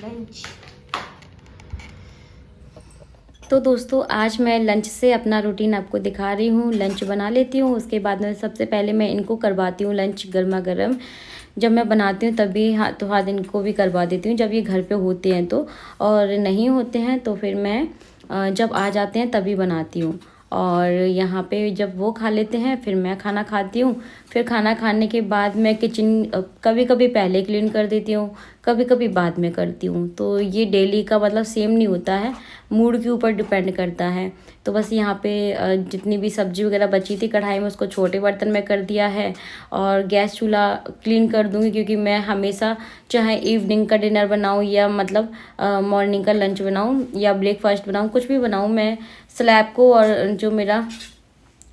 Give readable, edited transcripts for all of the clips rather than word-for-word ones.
Lunch. तो दोस्तों आज मैं लंच से अपना रूटीन आपको दिखा रही हूँ। लंच बना लेती हूँ, उसके बाद में सबसे पहले मैं इनको करवाती हूँ लंच गर्मा गर्म। जब मैं बनाती हूँ तभी हाथों हाथ इनको भी करवा देती हूँ, जब ये घर पे होते हैं तो। और नहीं होते हैं तो फिर मैं जब आ जाते हैं तभी बनाती हूँ। और यहाँ पे जब वो खा लेते हैं फिर मैं खाना खाती हूँ। फिर खाना खाने के बाद मैं किचन कभी कभी पहले क्लीन कर देती हूँ, कभी कभी बाद में करती हूँ। तो ये डेली का मतलब सेम नहीं होता है, मूड के ऊपर डिपेंड करता है। तो बस यहाँ पे जितनी भी सब्जी वगैरह बची थी कढ़ाई में उसको छोटे बर्तन में कर दिया है। और गैस चूल्हा क्लीन कर दूँगी, क्योंकि मैं हमेशा चाहे इवनिंग का डिनर बनाऊँ या मतलब मॉर्निंग का लंच बनाऊँ या ब्रेकफास्ट बनाऊँ, कुछ भी बनाऊँ, मैं स्लैब को और जो मेरा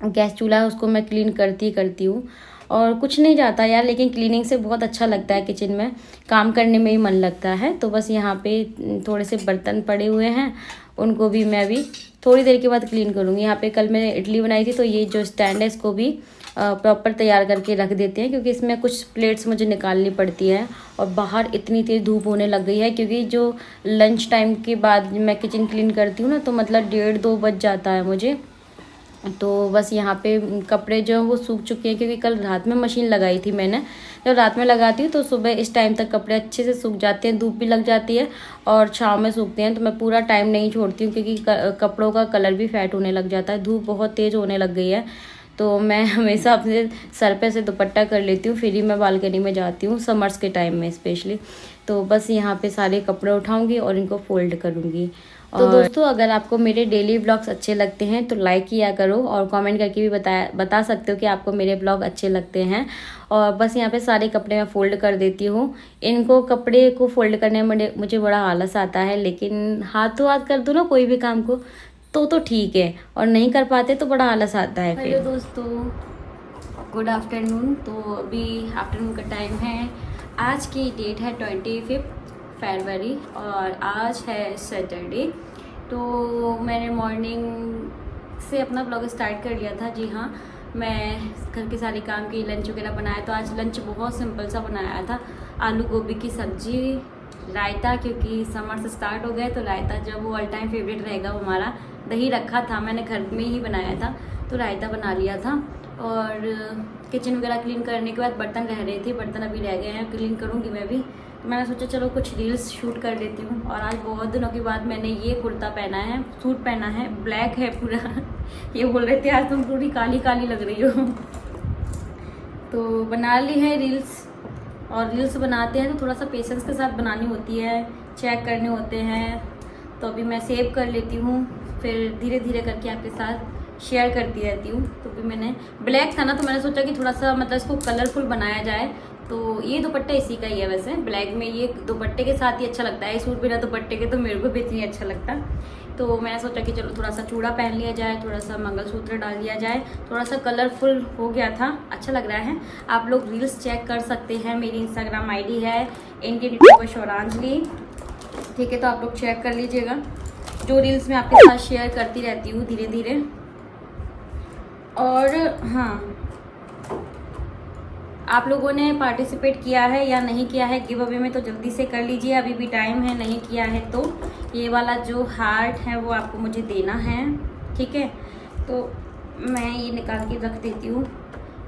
गैस चूल्हा है उसको मैं क्लीन करती हूँ। और कुछ नहीं जाता यार, लेकिन क्लीनिंग से बहुत अच्छा लगता है, किचन में काम करने में ही मन लगता है। तो बस यहाँ पे थोड़े से बर्तन पड़े हुए हैं, उनको भी मैं अभी थोड़ी देर के बाद क्लीन करूँगी। यहाँ पे कल मैंने इडली बनाई थी तो ये जो स्टैंड है इसको भी प्रॉपर तैयार करके रख देते हैं, क्योंकि इसमें कुछ प्लेट्स मुझे निकालनी पड़ती है। और बाहर इतनी तेज़ धूप होने लग गई है, क्योंकि जो लंच टाइम के बाद मैं किचन क्लीन करती हूँ ना, तो मतलब 1:30-2 बज जाता है मुझे। तो बस यहाँ पे कपड़े जो हैं वो सूख चुके हैं, क्योंकि कल रात में मशीन लगाई थी मैंने। जब रात में लगाती हूँ तो सुबह इस टाइम तक कपड़े अच्छे से सूख जाते हैं, धूप भी लग जाती है और छाँव में सूखते हैं। तो मैं पूरा टाइम नहीं छोड़ती हूँ, क्योंकि कपड़ों का कलर भी फेड होने लग जाता है, धूप बहुत तेज़ होने लग गई है। तो मैं हमेशा अपने सर पे से दुपट्टा कर लेती हूँ, फिर ही मैं बालकनी में जाती हूँ, समर्स के टाइम में स्पेशली। तो बस यहाँ पे सारे कपड़े उठाऊँगी और इनको फोल्ड करूँगी। तो दोस्तों अगर आपको मेरे डेली ब्लॉग्स अच्छे लगते हैं तो लाइक किया करो, और कमेंट करके भी बता सकते हो कि आपको मेरे ब्लॉग अच्छे लगते हैं। और बस यहाँ पे सारे कपड़े मैं फ़ोल्ड कर देती हूँ। इनको कपड़े को फ़ोल्ड करने में मुझे बड़ा आलस आता है, लेकिन हाथों हाथ कर दो ना कोई भी काम को तो ठीक है, और नहीं कर पाते तो बड़ा आलस आता है। हेलो दोस्तों, गुड आफ्टरनून। तो अभी आफ्टरनून का टाइम है। आज की डेट है 25 फरवरी और आज है सैटरडे। तो मैंने मॉर्निंग से अपना ब्लॉग स्टार्ट कर लिया था। जी हाँ, मैं घर के सारे काम की लंच वगैरह बनाया। तो आज लंच बहुत सिंपल सा बनाया था, आलू गोभी की सब्जी, रायता, क्योंकि समर से स्टार्ट हो गया तो रायता जब वो ऑल टाइम फेवरेट रहेगा वो हमारा। दही रखा था, मैंने घर में ही बनाया था तो रायता बना लिया था। और किचन वगैरह क्लीन करने के बाद बर्तन रह रहे थे, बर्तन अभी रह गए हैं, क्लीन करूँगी मैं भी। तो मैंने सोचा चलो कुछ रील्स शूट कर लेती हूँ। और आज बहुत दिनों के बाद मैंने ये कुर्ता पहना है, सूट पहना है, ब्लैक है पूरा। ये बोल रहे थे आज तुम पूरी काली काली लग रही हो। तो बना ली है रील्स। और रील्स बनाते हैं तो थोड़ा सा पेशेंस के साथ बनानी होती है, चेक करने होते हैं। तो अभी मैं सेव कर लेती हूँ, फिर धीरे धीरे करके आपके साथ शेयर करती रहती हूँ। तो भी मैंने ब्लैक था ना, तो मैंने सोचा कि थोड़ा सा मतलब इसको कलरफुल बनाया जाए। तो ये दुपट्टा इसी का ही है वैसे, ब्लैक में ये दुपट्टे के साथ ही अच्छा लगता है। सूट बिना दुपट्टे के तो मेरे को भी इतनी अच्छा लगता। तो मैंने सोचा कि चलो थोड़ा सा चूड़ा पहन लिया जाए, थोड़ा सा मंगलसूत्र डाल दिया जाए, थोड़ा सा कलरफुल हो गया था, अच्छा लग रहा है। आप लोग रील्स चेक कर सकते हैं, मेरी इंस्टाग्राम आईडी है इंडियन यूट्यूबर शौरांजलि, ठीक है। तो आप लोग चेक कर लीजिएगा, जो रील्स मैं आपके साथ शेयर करती रहती हूँ धीरे धीरे। और हाँ, आप लोगों ने पार्टिसिपेट किया है या नहीं किया है गिव अवे में तो जल्दी से कर लीजिए, अभी भी टाइम है। नहीं किया है तो ये वाला जो हार्ट है वो आपको मुझे देना है, ठीक है। तो मैं ये निकाल के रख देती हूँ,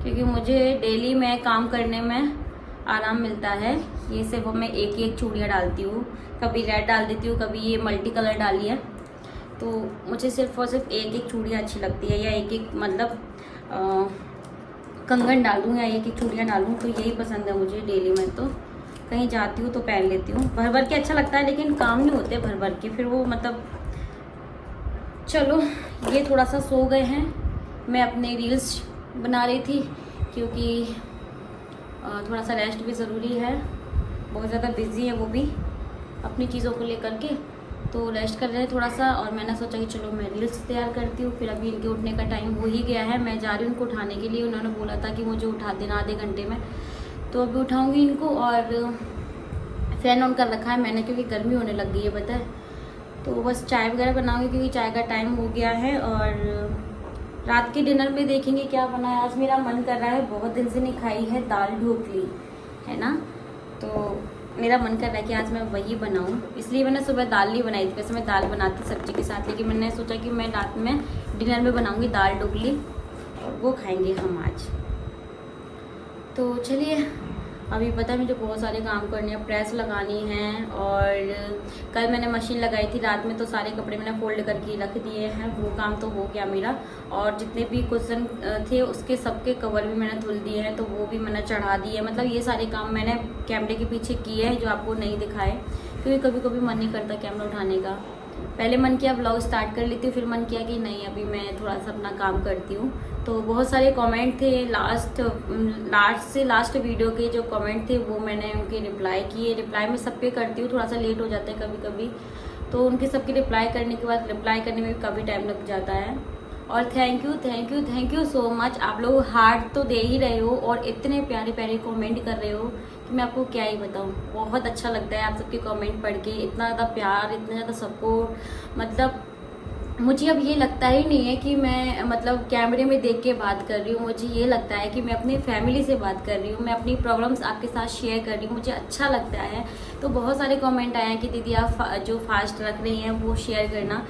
क्योंकि मुझे डेली में काम करने में आराम मिलता है। ये सिर्फ मैं एक एक चूड़ियाँ डालती हूँ, कभी रेड डाल देती हूँ, कभी ये मल्टी कलर डाली है। तो मुझे सिर्फ और सिर्फ एक एक चूड़ियाँ अच्छी लगती है, या एक एक मतलब कंगन डालूँ या एक एक चूड़ियाँ डालूँ, तो यही पसंद है मुझे डेली में। तो कहीं जाती हूँ तो पहन लेती हूँ, भर भर के अच्छा लगता है, लेकिन काम नहीं होते भर भर के, फिर वो मतलब। चलो ये थोड़ा सा सो गए हैं, मैं अपने रील्स बना रही थी, क्योंकि थोड़ा सा रेस्ट भी ज़रूरी है। बहुत ज़्यादा बिजी है वो भी अपनी चीज़ों को लेकर के, तो रेस्ट कर रहे हैं थोड़ा सा। और मैंने सोचा कि चलो मैं रील्स तैयार करती हूँ। फिर अभी इनके उठने का टाइम हो ही गया है, मैं जा रही हूँ उनको उठाने के लिए। उन्होंने बोला था कि मुझे उठा देना आधे घंटे में, तो अभी उठाऊँगी इनको। और फ़ैन ऑन कर रखा है मैंने, क्योंकि गर्मी होने लग गई है पता है। तो बस चाय वगैरह बनाऊँगी, क्योंकि चाय का टाइम हो गया है। और रात के डिनर में देखेंगे क्या बना है। आज मेरा मन कर रहा है, बहुत दिन से नहीं खाई है दाल ढोकली, है ना। तो मेरा मन कर रहा है कि आज मैं वही बनाऊं, इसलिए मैंने सुबह दाल नहीं बनाई थी। वैसे मैं दाल बनाती सब्जी के साथ, लेकिन मैंने सोचा कि मैं रात में डिनर में बनाऊंगी दाल ढोकली और वो खाएंगे हम आज। तो चलिए, अभी पता है मुझे बहुत सारे काम करने हैं, प्रेस लगानी है। और कल मैंने मशीन लगाई थी रात में, तो सारे कपड़े मैंने फोल्ड करके रख दिए हैं, वो काम तो हो गया मेरा। और जितने भी कुशन थे उसके सबके कवर भी मैंने धुल दिए हैं, तो वो भी मैंने चढ़ा दिए। मतलब ये सारे काम मैंने कैमरे के पीछे किए हैं, जो आपको नहीं दिखाए, क्योंकि कभी कभी मन नहीं करता कैमरा उठाने का। पहले मन किया व्लॉग स्टार्ट कर लेती हूँ, फिर मन किया कि नहीं अभी मैं थोड़ा सा अपना काम करती हूँ। तो बहुत सारे कमेंट थे लास्ट वीडियो के जो कमेंट थे वो मैंने उनके रिप्लाई किए। रिप्लाई मैं सब पे करती हूँ, थोड़ा सा लेट हो जाता है कभी कभी, तो उनके सबके रिप्लाई करने के बाद रिप्लाई करने में भी काफ़ी टाइम लग जाता है। और थैंक यू सो मच। आप लोग हार्ट तो दे ही रहे हो और इतने प्यारे प्यारे कमेंट कर रहे हो कि मैं आपको क्या ही बताऊँ। बहुत अच्छा लगता है आप सबके कमेंट पढ़ के, इतना ज़्यादा प्यार, इतना ज़्यादा सपोर्ट। मतलब मुझे अब ये लगता ही नहीं है कि मैं मतलब कैमरे में देख के बात कर रही हूँ, मुझे ये लगता है कि मैं अपनी फैमिली से बात कर रही हूँ, मैं अपनी प्रॉब्लम्स आपके साथ शेयर कर रही हूँ, मुझे अच्छा लगता है। तो बहुत सारे कमेंट आए हैं कि दीदी आप जो फास्ट रख रही हैं वो शेयर करना,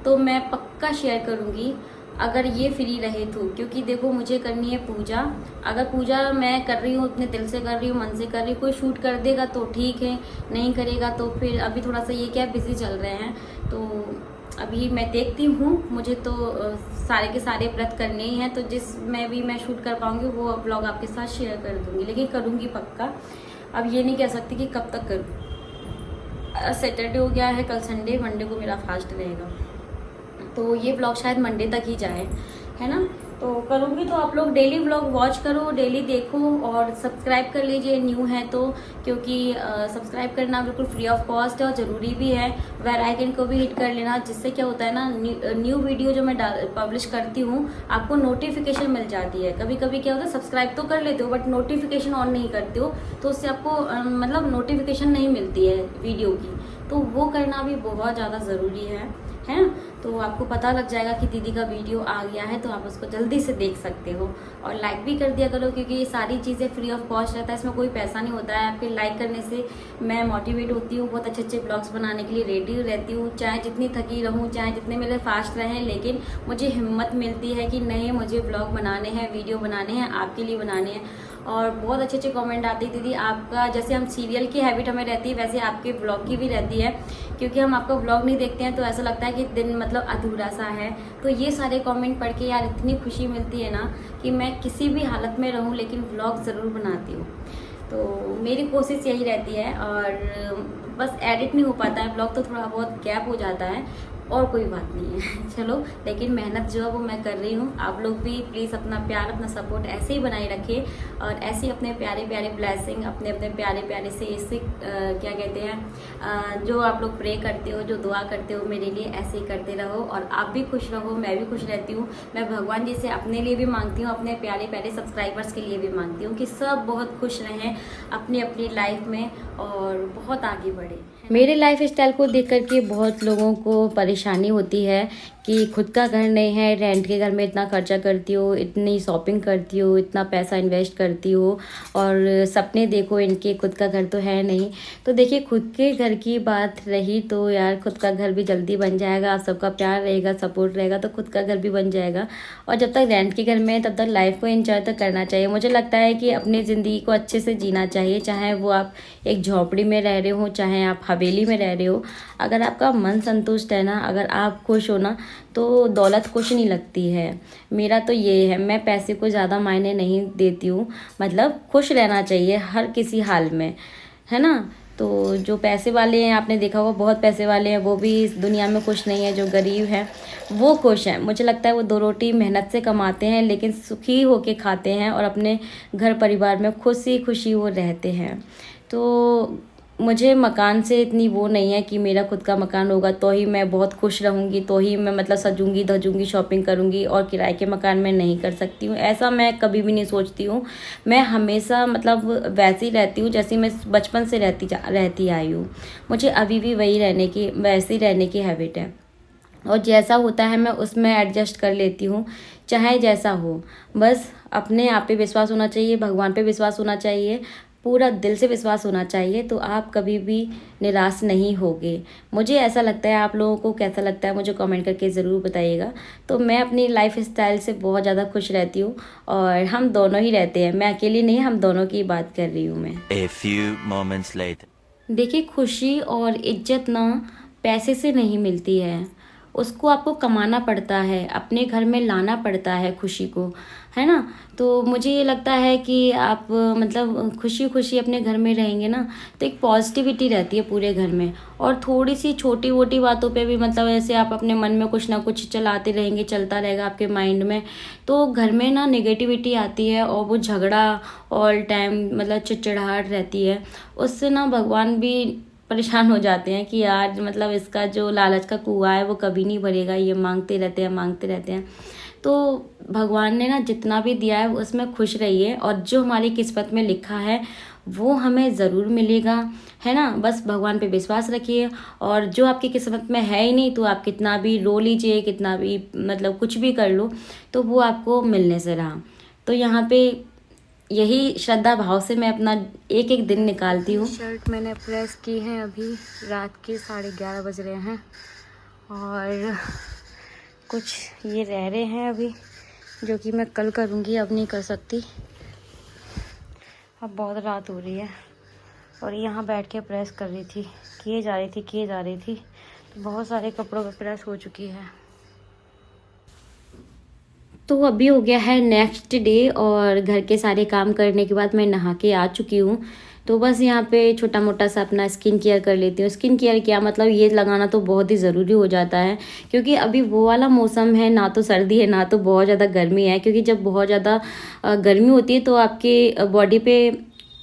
तो मैं पक्का शेयर करूँगी अगर ये फ्री रहे तो। क्योंकि देखो मुझे करनी है पूजा, अगर पूजा मैं कर रही हूँ उतने दिल से कर रही हूँ, मन से कर रही हूँ, कोई शूट कर देगा तो ठीक है, नहीं करेगा तो फिर अभी थोड़ा सा ये क्या बिजी चल रहे हैं, तो अभी मैं देखती हूँ। मुझे तो सारे के सारे व्रत करने ही हैं, तो जिसमें भी मैं शूट कर पाऊँगी वो ब्लॉग आपके साथ शेयर कर दूँगी, लेकिन करूँगी पक्का। अब ये नहीं कह सकती कि कब तक करूँ। सैटरडे हो गया है, कल संडे, मंडे को मेरा फास्ट रहेगा, तो ये ब्लॉग शायद मंडे तक ही जाए, है ना। तो करूँगी, तो आप लोग डेली ब्लॉग वॉच करो, डेली देखो और सब्सक्राइब कर लीजिए न्यू है तो, क्योंकि सब्सक्राइब करना बिल्कुल फ्री ऑफ कॉस्ट है और ज़रूरी भी है। बेल आइकन को भी हिट कर लेना, जिससे क्या होता है ना, न्यू वीडियो जो मैं पब्लिश करती हूँ आपको नोटिफिकेशन मिल जाती है। कभी कभी क्या होता है सब्सक्राइब तो कर लेते हो बट नोटिफिकेशन ऑन नहीं करते हो, तो उससे आपको मतलब नोटिफिकेशन नहीं मिलती है वीडियो की, तो वो करना भी बहुत ज़्यादा ज़रूरी है ना। तो आपको पता लग जाएगा कि दीदी का वीडियो आ गया है, तो आप उसको जल्दी से देख सकते हो। और लाइक भी कर दिया करो, क्योंकि ये सारी चीज़ें फ्री ऑफ कॉस्ट रहता है, इसमें कोई पैसा नहीं होता है। आपके लाइक करने से मैं मोटिवेट होती हूँ, बहुत अच्छे अच्छे ब्लॉग्स बनाने के लिए रेडी रहती हूँ, चाहे जितनी थकी रहूँ, चाहे जितने मेरे फास्ट रहें, लेकिन मुझे हिम्मत मिलती है कि नहीं मुझे ब्लॉग बनाने हैं, वीडियो बनाने हैं, आपके लिए बनाने हैं। और बहुत अच्छे अच्छे कमेंट आते हैं दीदी आपका, जैसे हम सीरियल की हैबिट हमें रहती है वैसे आपके ब्लॉग की भी रहती है, क्योंकि हम आपका ब्लॉग नहीं देखते हैं तो ऐसा लगता है कि दिन मतलब अधूरा सा है। तो ये सारे कमेंट पढ़ के यार इतनी खुशी मिलती है ना कि मैं किसी भी हालत में रहूं लेकिन ब्लॉग ज़रूर बनाती हूँ। तो मेरी कोशिश यही रहती है, और बस एडिट नहीं हो पाता है ब्लॉग, तो थोड़ा बहुत गैप हो जाता है, और कोई बात नहीं है। चलो, लेकिन मेहनत जो है वो मैं कर रही हूँ। आप लोग भी प्लीज़ अपना प्यार, अपना सपोर्ट ऐसे ही बनाए रखें, और ऐसे ही अपने प्यारे प्यारे ब्लेसिंग, अपने अपने प्यारे प्यारे से इससे क्या कहते हैं, जो आप लोग प्रे करते हो, जो दुआ करते हो मेरे लिए, ऐसे ही करते रहो। और आप भी खुश रहो, मैं भी खुश रहती हूँ। मैं भगवान जी से अपने लिए भी मांगती हूँ, अपने प्यारे प्यारे सब्सक्राइबर्स के लिए भी मांगती हूँ कि सब बहुत खुश रहें अपनी अपनी लाइफ में और बहुत आगे बढ़े। मेरे लाइफ स्टाइल को देख करके बहुत लोगों को परेशानी होती है कि खुद का घर नहीं है, रेंट के घर में इतना खर्चा करती हो, इतनी शॉपिंग करती हो, इतना पैसा इन्वेस्ट करती हो, और सपने देखो इनके, खुद का घर तो है नहीं। तो देखिए, खुद के घर की बात रही तो यार खुद का घर भी जल्दी बन जाएगा, आप सबका प्यार रहेगा, सपोर्ट रहेगा तो खुद का घर भी बन जाएगा। और जब तक रेंट के घर में है तब तक लाइफ को एंजॉय तो करना चाहिए। मुझे लगता है कि अपनी ज़िंदगी को अच्छे से जीना चाहिए, चाहे वो आप एक झोपड़ी में रह रहे हो, चाहे आप हवेली में रह रहे हो। अगर आपका मन संतुष्ट है ना, अगर आप खुश हो ना, तो दौलत कुछ नहीं लगती है। मेरा तो ये है, मैं पैसे को ज़्यादा मायने नहीं देती हूँ, मतलब खुश रहना चाहिए हर किसी हाल में, है ना। तो जो पैसे वाले हैं, आपने देखा होगा बहुत पैसे वाले हैं, वो भी इस दुनिया में खुश नहीं है। जो गरीब हैं वो खुश हैं। मुझे लगता है वो दो रोटी मेहनत से कमाते हैं लेकिन सुखी होके खाते हैं, और अपने घर परिवार में खुशी खुशी वो रहते हैं। तो मुझे मकान से इतनी वो नहीं है कि मेरा खुद का मकान होगा तो ही मैं बहुत खुश रहूँगी, तो ही मैं मतलब सजूंगी धजूंगी, शॉपिंग करूँगी, और किराए के मकान में नहीं कर सकती हूँ। ऐसा मैं कभी भी नहीं सोचती हूँ। मैं हमेशा मतलब वैसी रहती हूँ जैसी मैं बचपन से रहती आई हूँ। मुझे अभी भी वैसे ही रहने की हैबिट है, और जैसा होता है मैं उसमें एडजस्ट कर लेती हूँ, चाहे जैसा हो। बस अपने आप पे विश्वास होना चाहिए, भगवान पे विश्वास होना चाहिए, पूरा दिल से विश्वास होना चाहिए, तो आप कभी भी निराश नहीं होगे। मुझे ऐसा लगता है। आप लोगों को कैसा लगता है मुझे कमेंट करके ज़रूर बताइएगा। तो मैं अपनी लाइफ स्टाइल से बहुत ज़्यादा खुश रहती हूँ, और हम दोनों ही रहते हैं, मैं अकेली नहीं, हम दोनों की बात कर रही हूँ मैं। A few moments later. देखिए, खुशी और इज्जत ना पैसे से नहीं मिलती है, उसको आपको कमाना पड़ता है, अपने घर में लाना पड़ता है खुशी को, है ना। तो मुझे ये लगता है कि आप मतलब खुशी खुशी अपने घर में रहेंगे ना, तो एक पॉजिटिविटी रहती है पूरे घर में। और थोड़ी सी छोटी मोटी बातों पे भी मतलब ऐसे आप अपने मन में कुछ ना कुछ चलाते रहेंगे, चलता रहेगा आपके माइंड में, तो घर में ना नेगेटिविटी आती है, और वो झगड़ा ऑल टाइम मतलब चिड़चिड़ाहट रहती है। उससे ना भगवान भी परेशान हो जाते हैं कि यार मतलब इसका जो लालच का कुआं है वो कभी नहीं भरेगा, ये मांगते रहते हैं मांगते रहते हैं। तो भगवान ने ना जितना भी दिया है उसमें खुश रहिए, और जो हमारी किस्मत में लिखा है वो हमें ज़रूर मिलेगा, है ना। बस भगवान पे विश्वास रखिए, और जो आपकी किस्मत में है ही नहीं तो आप कितना भी रो लीजिए, कितना भी मतलब कुछ भी कर लो, तो वो आपको मिलने से रहा। तो यहाँ पे यही श्रद्धा भाव से मैं अपना एक एक दिन निकालती हूँ। शर्ट मैंने प्रेस की है, अभी रात के 11:30 बज रहे हैं, और कुछ ये रह रहे हैं अभी, जो कि मैं कल करूँगी, अब नहीं कर सकती, अब बहुत रात हो रही है। और यहाँ बैठ के प्रेस कर रही थी, किए जा रही थी, तो बहुत सारे कपड़ों पर प्रेस हो चुकी है। तो अभी हो गया है नेक्स्ट डे, और घर के सारे काम करने के बाद मैं नहा के आ चुकी हूँ। तो बस यहाँ पे छोटा मोटा सा अपना स्किन केयर कर लेती हूँ। स्किन केयर क्या मतलब, ये लगाना तो बहुत ही ज़रूरी हो जाता है, क्योंकि अभी वो वाला मौसम है, ना तो सर्दी है ना तो बहुत ज़्यादा गर्मी है। क्योंकि जब बहुत ज़्यादा गर्मी होती है तो आपके बॉडी पे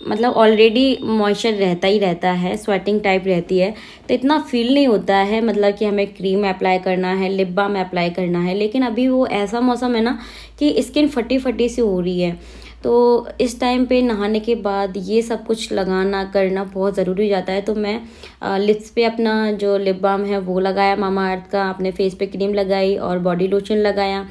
मतलब ऑलरेडी मॉइस्चर रहता ही रहता है, स्वेटिंग टाइप रहती है, तो इतना फील नहीं होता है मतलब कि हमें क्रीम अप्लाई करना है, लिप बाम अप्लाई करना है। लेकिन अभी वो ऐसा मौसम है ना कि स्किन फटी फटी सी हो रही है, तो इस टाइम पे नहाने के बाद ये सब कुछ लगाना करना बहुत ज़रूरी हो जाता है। तो मैं लिप्स पे अपना जो लिप बाम है वो लगाया मामा अर्थ का, अपने फेस पे क्रीम लगाई और बॉडी लोशन लगाया।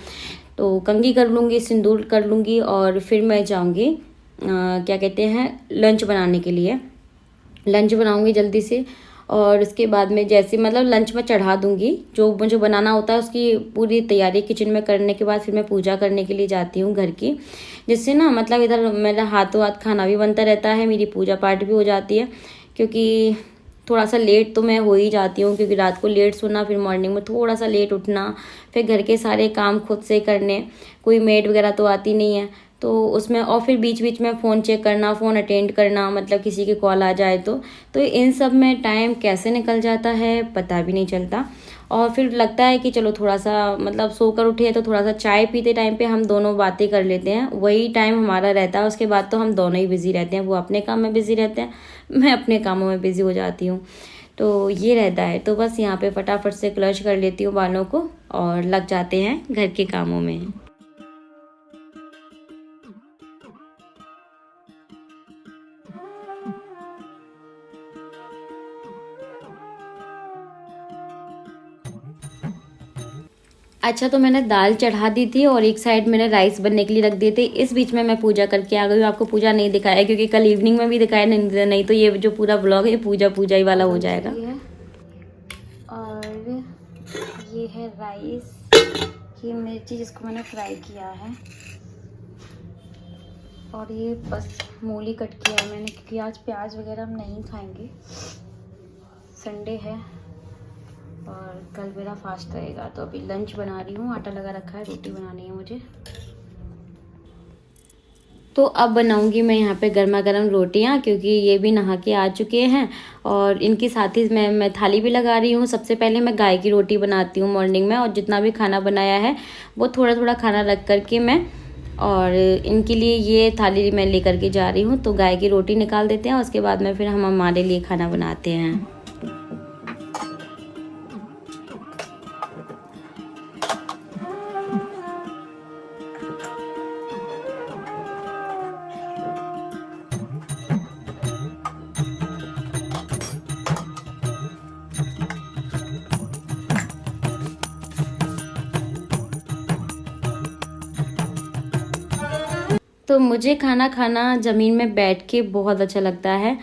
तो कंघी कर लूँगी, सिंदूर कर लूँगी, और फिर मैं जाऊँगी क्या कहते हैं लंच बनाने के लिए। लंच बनाऊंगी जल्दी से, और उसके बाद में जैसे मतलब लंच में चढ़ा दूंगी, जो मुझे बनाना होता है उसकी पूरी तैयारी किचन में करने के बाद फिर मैं पूजा करने के लिए जाती हूँ घर की, जिससे ना मतलब इधर मेरा हाथों हाथ खाना भी बनता रहता है, मेरी पूजा पाठ भी हो जाती है। क्योंकि थोड़ा सा लेट तो मैं हो ही जाती हूँ, क्योंकि रात को लेट सोना, फिर मॉर्निंग में थोड़ा सा लेट उठना, फिर घर के सारे काम खुद से करने, कोई मेड वगैरह तो आती नहीं है, तो उसमें और फिर बीच बीच में फ़ोन चेक करना, फ़ोन अटेंड करना, मतलब किसी की कॉल आ जाए तो इन सब में टाइम कैसे निकल जाता है पता भी नहीं चलता। और फिर लगता है कि चलो थोड़ा सा मतलब सोकर उठे हैं तो थोड़ा सा चाय पीते टाइम पे हम दोनों बातें कर लेते हैं, वही टाइम हमारा रहता है। उसके बाद तो हम दोनों ही बिज़ी रहते हैं, वो अपने काम में बिज़ी रहते हैं, मैं अपने कामों में बिज़ी हो जाती हूँ। तो ये रहता है। तो बस यहाँ पे फटाफट से क्लच कर लेती हूँ बालों को, और लग जाते हैं घर के कामों में। अच्छा, तो मैंने दाल चढ़ा दी थी और एक साइड मैंने राइस बनने के लिए रख दिए थे। इस बीच में मैं पूजा करके आ गई हूँ। आपको पूजा नहीं दिखाया क्योंकि कल इवनिंग में भी दिखाया नहीं तो ये जो पूरा ब्लॉग है पूजा पूजा ही वाला हो जाएगा। और ये है राइस, ये मिर्ची जिसको मैंने फ्राई किया है, और ये बस मूली कट किया है मैंने, क्योंकि आज प्याज वगैरह हम नहीं खाएंगे, संडे है और कल मेरा फास्ट रहेगा। तो अभी लंच बना रही हूँ, आटा लगा रखा है, रोटी बनानी है मुझे। तो अब बनाऊंगी मैं यहाँ पे गर्मा गर्म रोटियाँ, क्योंकि ये भी नहा के आ चुके हैं, और इनके साथ ही मैं थाली भी लगा रही हूँ। सबसे पहले मैं गाय की रोटी बनाती हूँ मॉर्निंग में, और जितना भी खाना बनाया है वो थोड़ा थोड़ा खाना रख करके मैं, और इनके लिए ये थाली मैं लेकर के जा रही हूँ। तो गाय की रोटी निकाल देते हैं, उसके बाद में फिर हम हमारे लिए खाना बनाते हैं। तो मुझे खाना खाना ज़मीन में बैठ के बहुत अच्छा लगता है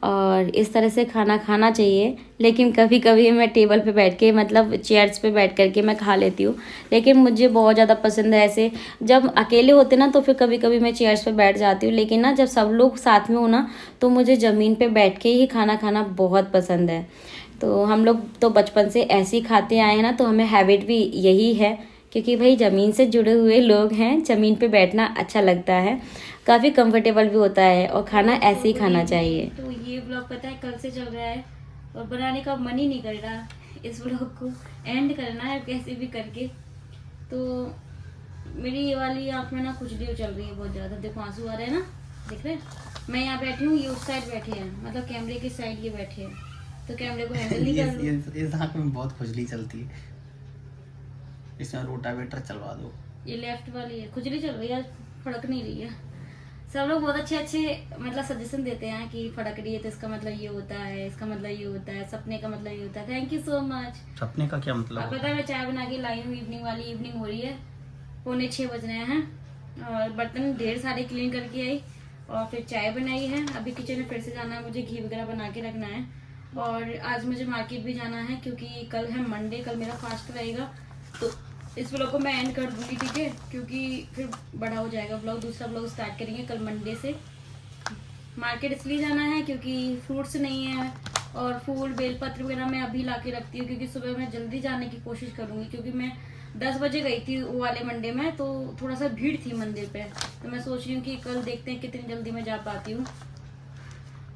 और इस तरह से खाना खाना चाहिए। लेकिन कभी कभी मैं टेबल पे बैठ के मतलब चेयर्स पे बैठ करके मैं खा लेती हूँ, लेकिन मुझे बहुत ज़्यादा पसंद है ऐसे। जब अकेले होते ना तो फिर कभी कभी मैं चेयर्स पे बैठ जाती हूँ, लेकिन ना जब सब लोग साथ में हो ना तो मुझे ज़मीन पे बैठ के ही खाना खाना बहुत पसंद है। तो हम लोग तो बचपन से ऐसे ही खाते आए हैं ना, तो हमें हैबिट भी यही है, क्योंकि भाई ज़मीन से जुड़े हुए लोग हैं, ज़मीन पे बैठना अच्छा लगता है, काफ़ी कंफर्टेबल भी होता है और खाना ऐसे ही खाना चाहिए। तो ये ब्लॉग पता है कल से चल रहा है और बनाने का मन ही नहीं कर रहा, इस ब्लॉग को एंड करना है कैसे भी करके। तो मेरी ये वाली आँख में ना खुजली चल रही है बहुत ज़्यादा, देखो आंसू आ रहे हैं ना, देख रहे हैं। मैं यहाँ बैठी हूँ, ये उस साइड बैठे हैं, मतलब कैमरे की साइड ये बैठे हैं, तो कैमरे को हैंडल नहीं कर लूँ। इस आँख में बहुत खुजली चलती है, इसमें रोटावेटर चलवा दो। ये लेफ्ट वाली है, खुजली चल रही है, फड़क नहीं रही है। सब लोग बहुत अच्छे अच्छे मतलब सजेशन देते हैं कि फड़क रही है तो इसका मतलब ये होता है, इसका मतलब ये होता है, सपने का मतलब ये होता है। Thank you so much. सपने का क्या मतलब? अब पता है मैं चाय बना के लाई हूँ, इवनिंग वाली, इवनिंग हो रही है, 5:45 बज रहे हैं और बर्तन ढेर सारे क्लीन करके आई और फिर चाय बनाई है। अभी किचन में फिर से जाना है, मुझे घी वगैरह बना के रखना है और आज मुझे मार्केट भी जाना है क्योंकि कल है मंडे, कल मेरा फास्ट रहेगा। तो इस ब्लॉग को मैं एंड कर दूंगी, ठीक है, क्योंकि फिर बड़ा हो जाएगा ब्लॉग। दूसरा ब्लॉग स्टार्ट करेंगे कल मंडे से। मार्केट इसलिए जाना है क्योंकि फ्रूट्स नहीं है और फूल बेलपत्र वगैरह मैं अभी ला के रखती हूँ, क्योंकि सुबह मैं जल्दी जाने की कोशिश करूँगी, क्योंकि मैं 10 बजे गई थी वो वाले मंडे में, तो थोड़ा सा भीड़ थी मंदिर पे। तो मैं सोच रही हूँ कि कल देखते हैं कितनी जल्दी मैं जा पाती हूँ,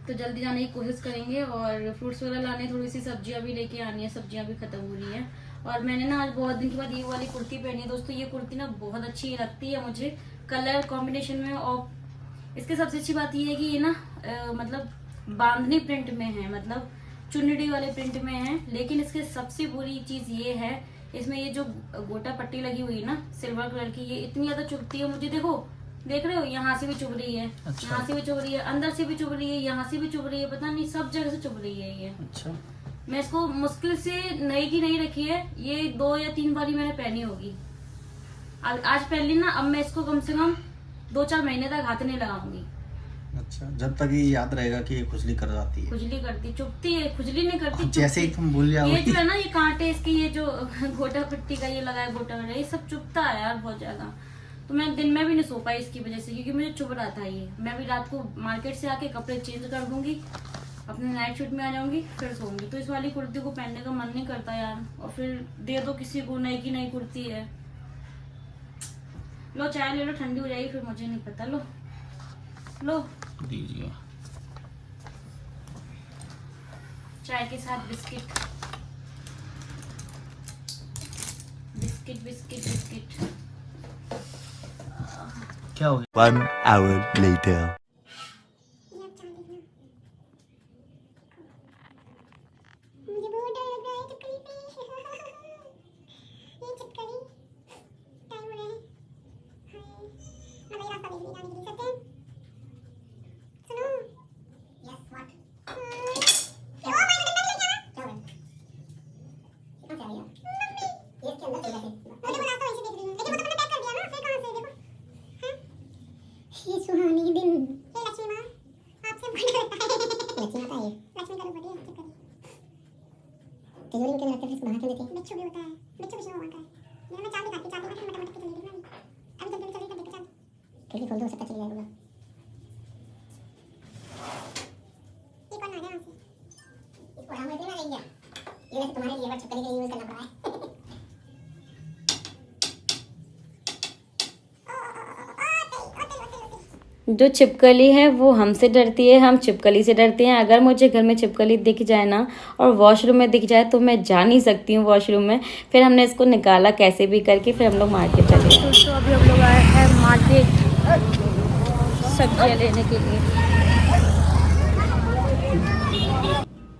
तो जल्दी जाने की कोशिश करेंगे। और फ्रूट्स वगैरह लाने, थोड़ी सी सब्जियाँ भी लेके आनी है, सब्जियाँ भी खत्म हो रही हैं। और मैंने ना आज बहुत दिन के बाद ये वाली कुर्ती पहनी है दोस्तों। ये कुर्ती ना बहुत अच्छी लगती है मुझे कलर कॉम्बिनेशन में, और इसके सबसे अच्छी बात ये है कि ये ना मतलब बांधनी प्रिंट में है, मतलब चुन्नड़ी वाले प्रिंट में है। लेकिन इसके सबसे बुरी चीज ये है, इसमें ये जो गोटा पट्टी लगी हुई है ना सिल्वर कलर की, ये इतनी ज्यादा चुभती है मुझे। देखो, देख रहे हो, यहाँ से भी चुभ रही है, अच्छा। यहाँ से भी चुभ रही है, अंदर से भी चुभ रही है, यहाँ से भी चुभ रही है, पता नहीं सब जगह से चुभ रही है ये। अच्छा। मैं इसको मुश्किल से नई की नहीं रखी है, ये 2 या 3 बारी मैंने पहनी होगी। आज पहन ली ना, अब मैं इसको कम से कम 2-4 महीने तक हाथ नहीं लगाऊंगी। अच्छा, जब तक ये याद रहेगा कि ये खुजली कर जाती है। खुजली करती, चुभती है, खुजली नहीं करती। जैसे ही तुम भूल जाओ, ये जो है ना, ये कांटे इसके, ये जो गोटा पट्टी का ये लगा है, गोटा वगैरह, ये सब चुभता है यार बहुत ज्यादा। तो मैं दिन में भी नहीं सो पाई इसकी वजह से, क्योंकि मुझे चुभ रहा था ये। मैं भी रात को मार्केट से आके कपड़े चेंज कर दूंगी, अपने नाइट शूट में आ जाऊंगी, फिर सोऊंगी। तो इस वाली कुर्ती को पहनने का मन नहीं करता यार, और फिर दे दो किसी को, नई की नई कुर्ती है। लो चाय ले लो, ठंडी हो जाएगी फिर, मुझे नहीं पता। लो लो दीजिए। चाय के साथ बिस्किट बिस्किट बिस्किट बिस्किट। क्या हो गया? 1 hour later. मुझे बहुत डर लग रहा है चिपकली से। ये चिपकली टाइम हो रहा है। हाय, अब ये रास्ता देख जाने के लिए सकते हैं। सुनो। Yes what? Oh my God, ले जाना। क्या हो गया? कहां से आ रही है? मम्मी, ये इसके अंदर चला है। मुझे वो रास्ता वैसे देख रही हूं, लेकिन वो तो मैंने पैक कर दिया ना, फिर कहां से देखो। हां, ये सुहानी दिन। हे लक्ष्मी मां, आपसे बड़ी लगता है। लक्ष्मी माता है, लक्ष्मी का रूप है चिपकली। तिजोरी में क्यों रखते, फिर बाहर क्यों देते? बिच्छू भी होता है, बिच्छू विष्णु भगवान का है। मैं चाबी काटती चाबी का मटमट के चली गई ना, अभी जब चली तब देखते चल। खिड़की खोल दो, सब चली जाएगा। ये कौन आ गया वहां से? इसको हम इतना ले गया, ये वैसे तुम्हारे लिए छिपकली के लिए यूज करना पड़ा है। जो छिपकली है वो हमसे डरती है, हम छिपकली से डरते हैं। अगर मुझे घर में छिपकली दिख जाए ना और वॉशरूम में दिख जाए तो मैं जा नहीं सकती हूँ वॉशरूम में। फिर हमने इसको निकाला कैसे भी करके, फिर हम लोग मार्केट चले। दोस्तों अभी हम लोग आए हैं मार्केट सब्जियाँ लेने के लिए।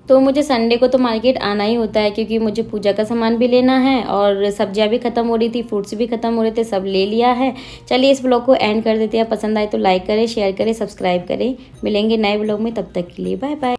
तो मुझे संडे को तो मार्केट आना ही होता है, क्योंकि मुझे पूजा का सामान भी लेना है और सब्जियां भी खत्म हो रही थी, फ्रूट्स भी खत्म हो रहे थे, सब ले लिया है। चलिए इस ब्लॉग को एंड कर देते हैं। पसंद आए तो लाइक करें, शेयर करें, सब्सक्राइब करें। मिलेंगे नए ब्लॉग में, तब तक के लिए बाय बाय।